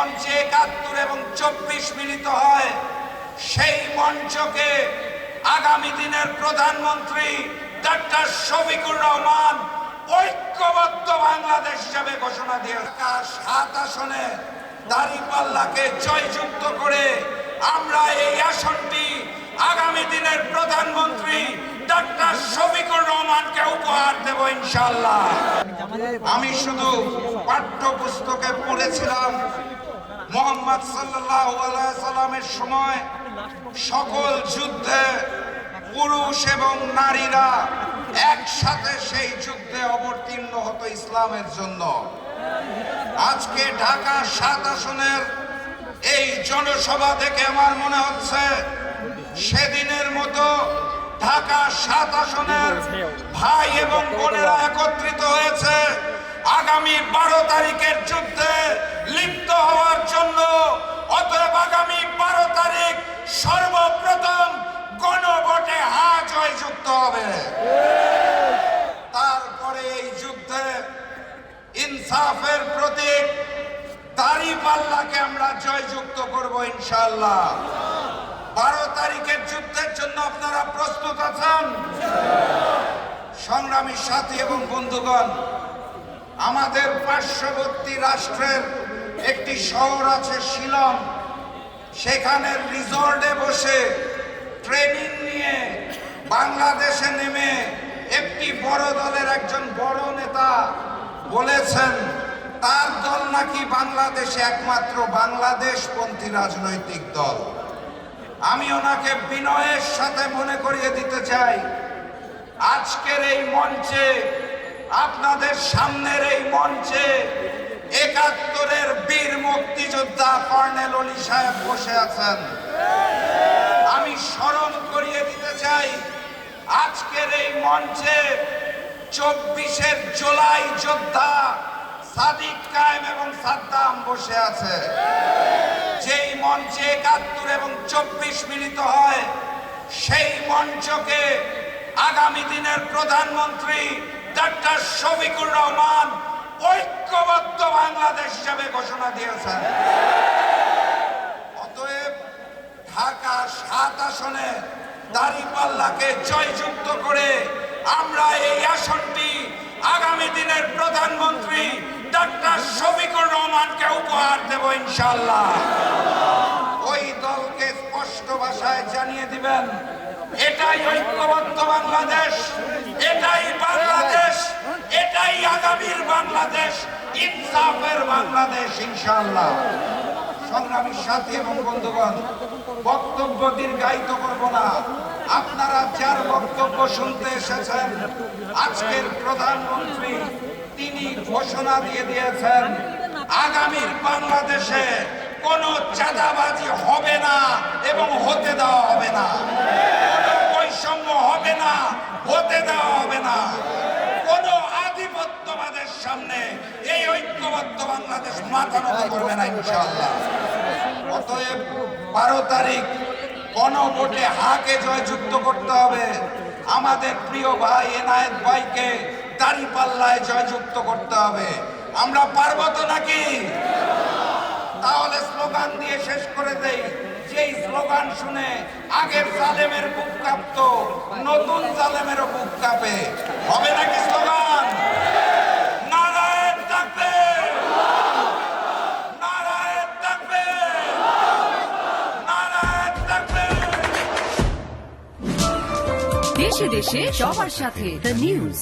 মঞ্চে ৭১ এবং ২৪ মিলিত হয়, সেই মঞ্চকে আগামী দিনের প্রধানমন্ত্রী ডক্টর শফিকুর রহমান ঐক্যবদ্ধ বাংলাদেশ হিসেবে ঘোষণা দিয়ে ৭ আসনে দাঁড়িপাল্লাকে জয়যুক্ত করে আমরা এই আসনটি আগামী দিনের প্রধানমন্ত্রী ডক্টর শফিকুর রহমানকে উপহার দেব ইনশাআল্লাহ। আমি শুধু পাঠ্যপুস্তকে পড়েছিলাম মুহাম্মদ সাল্লাল্লাহু আলাইহি সাল্লামের সময় সকল যুদ্ধে পুরুষ এবং নারীরা একসাথে সেই যুদ্ধে অবতীর্ণ হতো ইসলামের জন্য। আজকে ঢাকা ৭ আসনের এই জনসভা থেকে আমার মনে হচ্ছে সেদিনের মতো ঢাকা ৭ আসনের ভাই এবং বোনেরা একত্রিত হয়েছে আগামী ১২ তারিখের যুদ্ধে লিপ্ত হওয়ার জন্য। অতএব আগামী ১২ তারিখ সর্বপ্রথম গণভোটে জয়যুক্ত হবে। তারপরে এই যুদ্ধে ইনসাফের প্রতীক দাঁড়িপাল্লাকে আমরা জয়যুক্ত করব ইনশাআল্লাহ। ১২ তারিখের যুদ্ধের জন্য আপনারা প্রস্তুত আছেন? সংগ্রামী সাথী এবং বন্ধুগণ, আমাদের পার্শ্ববর্তী রাষ্ট্রের একটি শহর আছে শিলং, সেখানে রিসর্টে বসে ট্রেনিং নিয়ে বাংলাদেশে নেমে একটি বড় দলের একজন বড় নেতা বলেছেন তার দল নাকি বাংলাদেশে একমাত্র বাংলাদেশপন্থী রাজনৈতিক দল। আমি ওনাকে বিনয়ের সাথে মনে করিয়ে দিতে চাই, আজকের এই মঞ্চে, আপনাদের সামনের এই মঞ্চে ৭১-এর বীর মুক্তিযোদ্ধা কর্নেল অলি সাহেব বসে আছেন। আমি স্মরণ করিয়ে দিতে চাই, আজকের এই মঞ্চে ২৪-এর জুলাই যোদ্ধা সাদিক কায়েম এবং সাদ্দাম বসে আছে। যেই মঞ্চে ৭১ এবং ২৪ মিলিত হয়, সেই মঞ্চকে আগামী দিনের প্রধানমন্ত্রী ডক্টর শফিকুর রহমান ঐক্যবদ্ধ বাংলাদেশ হিসেবে ঘোষণা দিয়েছেন। অতএব ঢাকা ৭ আসনে দাঁড়িপাল্লাকে জয়যুক্ত করে আমরা এই আসনটি আগামী দিনের প্রধানমন্ত্রী ডক্টর শফিকুর রহমানকে উপহার দেব ইনশাআল্লাহ। ওই দলকে স্পষ্ট ভাষায় জানিয়ে দিবেন, এটাই ঐক্যবদ্ধ বাংলাদেশ, এটাই বাংলাদেশ, এটাই আগামীর বাংলাদেশ, ইনসাফের বাংলাদেশ ইনশাআল্লাহ। সংগ্রামী সাথী এবং বন্ধুগণ, বক্তব্য দীর্ঘায়িত করব না। আপনারা যার বক্তব্য শুনতে এসেছেন, আজকের প্রধানমন্ত্রী তিনি ঘোষণা দিয়ে দিয়েছেন আগামীর বাংলাদেশে কোনো চাঁদাবাজি হবে না এবং হতে দেওয়া হবে না, কোনো বৈষম্য হবে না, হতে দেওয়া হবে না, কোনো আধিপত্যবাদের সামনে এই ঐক্যবদ্ধ বাংলাদেশ মাথা নত করবে না ইনশাআল্লাহ। অতএব ১২ তারিখ গণভোটে হাকে জয়যুক্ত করতে হবে। আমাদের প্রিয় ভাই এনায়েত ভাইকে দাঁড়িপাল্লায় জয়যুক্ত করতে হবে। আমরা পারবো তো নাকি? তাহলে স্লোগান দিয়ে শেষ করে দেই। যেই স্লোগান শুনে আগের জালেমের বুক কাঁপতো, নতুন জালেমেরও বুক কাঁপে। হবে নাকি স্লোগান? নারায়ণ তাকবীর, নারায়ণ তাকবীর, নারায়ণ তাকবীর। দেশে দেশে সবার সাথে দ্য নিউজ।